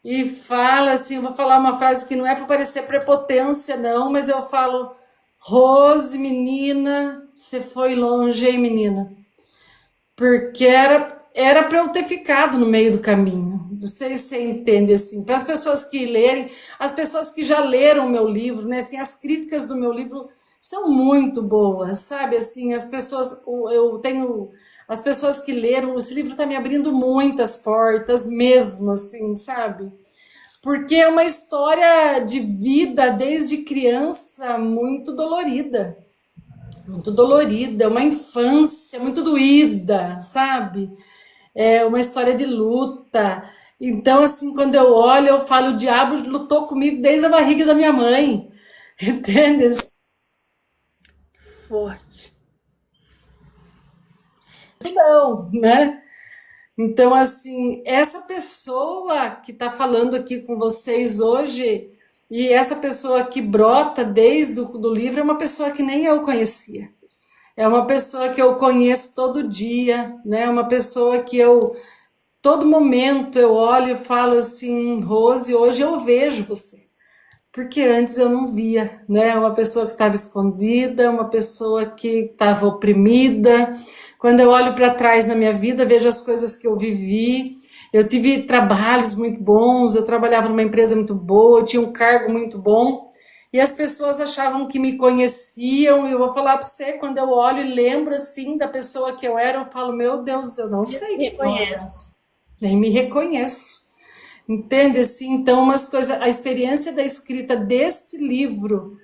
e fala assim, eu vou falar uma frase que não é para parecer prepotência, não, mas eu falo, Rose, menina, você foi longe, hein, menina? Porque era para eu ter ficado no meio do caminho. Não sei se você entende assim. Para as pessoas que lerem, as pessoas que já leram o meu livro, né? Assim, as críticas do meu livro são muito boas, sabe? Assim, as pessoas, eu tenho as pessoas que leram, esse livro está me abrindo muitas portas mesmo, assim, sabe? Porque é uma história de vida desde criança muito dolorida, uma infância muito doída, sabe? É uma história de luta. Então, assim, quando eu olho, eu falo, o diabo lutou comigo desde a barriga da minha mãe, entende? Forte. Não, né? Então, assim, essa pessoa que está falando aqui com vocês hoje, e essa pessoa que brota desde o do livro, é uma pessoa que nem eu conhecia. É uma pessoa que eu conheço todo dia, né? É uma pessoa que eu, todo momento, eu olho e falo assim, Rose, hoje eu vejo você. Porque antes eu não via, né? Uma pessoa que estava escondida, uma pessoa que estava oprimida. Quando eu olho para trás na minha vida, vejo as coisas que eu vivi. Eu tive trabalhos muito bons, eu trabalhava numa empresa muito boa, eu tinha um cargo muito bom. E as pessoas achavam que me conheciam, e eu vou falar para você, quando eu olho e lembro assim da pessoa que eu era, eu falo, meu Deus, eu não sei quem eu era, Reconhece. nem me reconheço. Entende assim? Então, umas coisas, a experiência da escrita deste livro,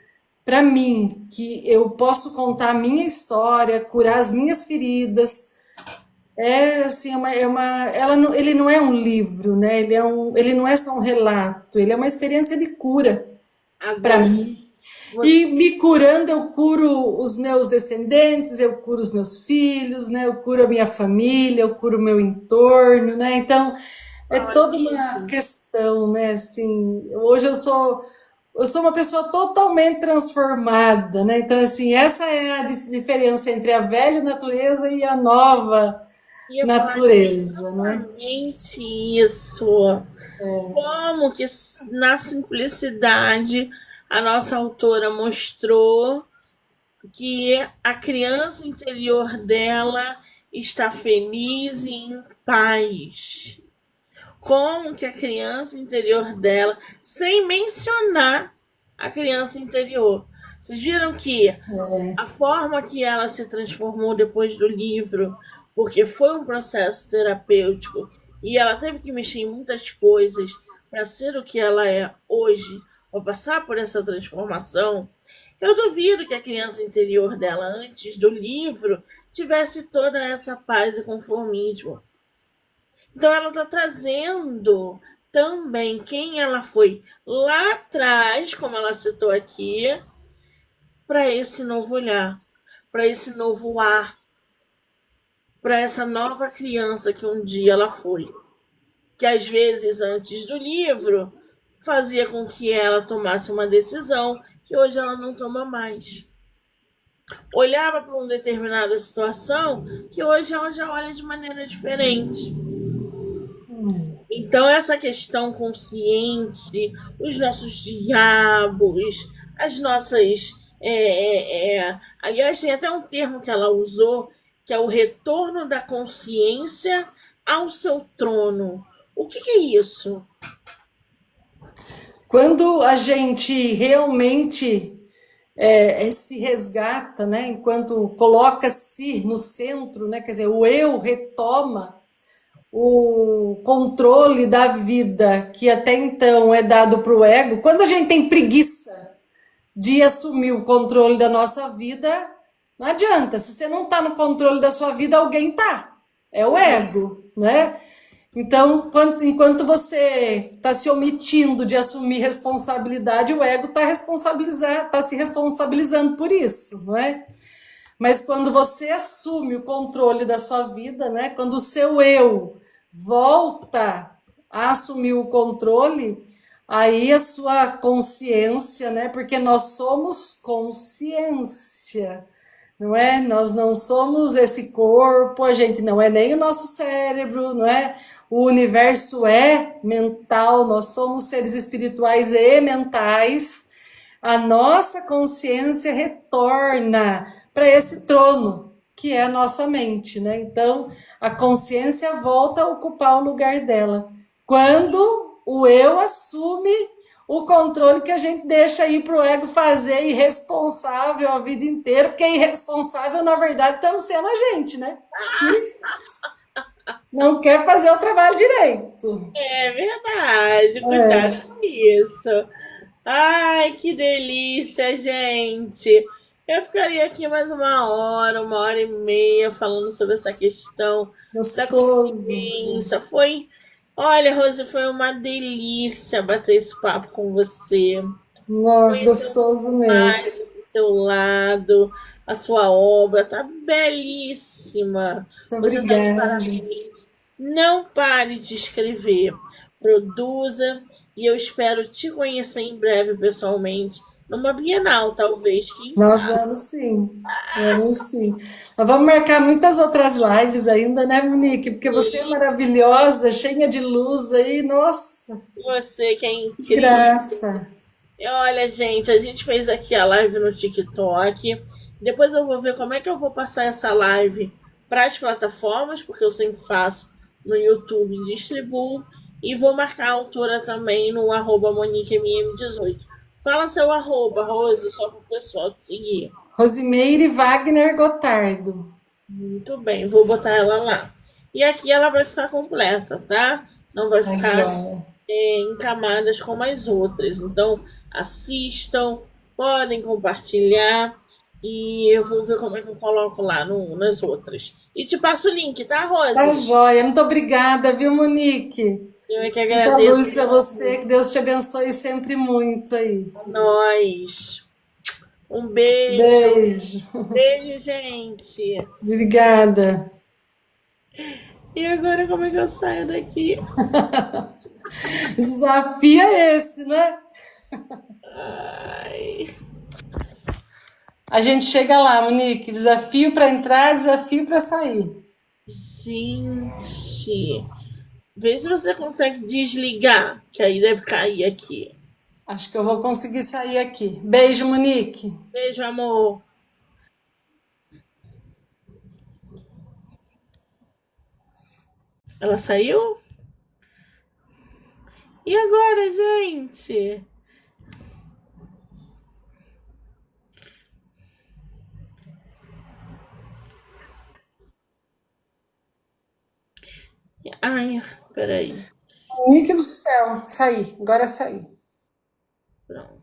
para mim, que eu posso contar a minha história, curar as minhas feridas, é assim, ele não é um livro, né? Ele não é só um relato, ele é uma experiência de cura para Agora, mim. E você me curando, eu curo os meus descendentes, eu curo os meus filhos, né? Eu curo a minha família, eu curo o meu entorno, né? Então, é fala toda uma isso. questão, né? Assim, hoje eu sou uma pessoa totalmente transformada, né? Então, assim, essa é a diferença entre a velha natureza e a nova Ia falar natureza, né? exatamente isso. Como que na simplicidade a nossa autora mostrou que a criança interior dela está feliz e em paz. Como que a criança interior dela, sem mencionar a criança interior. Vocês viram que a forma que ela se transformou depois do livro, porque foi um processo terapêutico e ela teve que mexer em muitas coisas para ser o que ela é hoje, ou passar por essa transformação. Eu duvido que a criança interior dela, antes do livro, tivesse toda essa paz e conformismo. Então ela está trazendo também quem ela foi lá atrás, como ela citou aqui, para esse novo olhar, para esse novo ar, para essa nova criança que um dia ela foi. Que às vezes, antes do livro, fazia com que ela tomasse uma decisão que hoje ela não toma mais. Olhava para uma determinada situação que hoje ela já olha de maneira diferente. Então, essa questão consciente, os nossos diabos, as nossas. Aliás, tem até um termo que ela usou, que é o retorno da consciência ao seu trono. O que é isso? Quando a gente realmente se resgata, né, enquanto coloca-se no centro, né, quer dizer, o eu retoma o controle da vida que até então é dado para o ego. Quando a gente tem preguiça de assumir o controle da nossa vida, não adianta. Se você não está no controle da sua vida, alguém tá. É o ego, né? Então, enquanto você está se omitindo de assumir responsabilidade, o ego está se responsabilizando por isso, não é? Mas quando você assume o controle da sua vida, né? Quando o seu eu volta a assumir o controle, aí a sua consciência, né? Porque nós somos consciência, não é? Nós não somos esse corpo, a gente não é nem o nosso cérebro, não é? O universo é mental, nós somos seres espirituais e mentais. A nossa consciência retorna para esse trono, que é a nossa mente, né? Então, a consciência volta a ocupar o lugar dela. Quando o eu assume o controle que a gente deixa aí para o ego fazer irresponsável a vida inteira, porque irresponsável, na verdade, estamos sendo a gente, né? Que não quer fazer o trabalho direito. É verdade, É. cuidado com isso. Ai, que delícia, gente. Eu ficaria aqui mais uma hora e meia, falando sobre essa questão da Gostoso. consciência. Olha, Rose, foi uma delícia bater esse papo com você. Nossa, Conhecer um pouco gostoso mais mesmo. do seu lado, a sua obra tá belíssima. Muito Você está de obrigada. parabéns. Não pare de escrever, produza e eu espero te conhecer em breve pessoalmente, numa Bienal, talvez, quem Nós sabe. vamos sim. Vamos sim. Nós vamos marcar muitas outras lives ainda, né, Monique? Porque você é maravilhosa, cheia de luz aí. Nossa, Você que é que incrível. graça. E olha, gente, a gente fez aqui a live no TikTok. Depois eu vou ver como é que eu vou passar essa live para as plataformas, porque eu sempre faço no YouTube e distribuo. E vou marcar a autora também no arroba MoniqueMM18. Fala seu arroba, Rose, só para o pessoal te seguir. Rosimeire Wagner Gotardo. Muito bem, vou botar ela lá. E aqui ela vai ficar completa, tá? Não vai Tá ficar joia. em camadas como as outras. Então, assistam, podem compartilhar e eu vou ver como é que eu coloco lá nas outras. E te passo o link, tá, Tá Rose? joia. Muito obrigada, viu, Monique? Eu é que Muita agradeço. luz para você. Que Deus te abençoe sempre muito aí. Nós. Um beijo. Beijo. Beijo, gente. Obrigada. E agora como é que eu saio daqui? Desafio é esse, né? Ai, A gente chega lá, Monique. Desafio para entrar, desafio para sair. gente. Vê se você consegue desligar, que aí deve cair aqui. Acho que eu vou conseguir sair aqui. Beijo, Monique. Beijo, amor. Ela saiu? E agora, gente? Ai, peraí. Monique do céu. Saí. Agora saí. Pronto.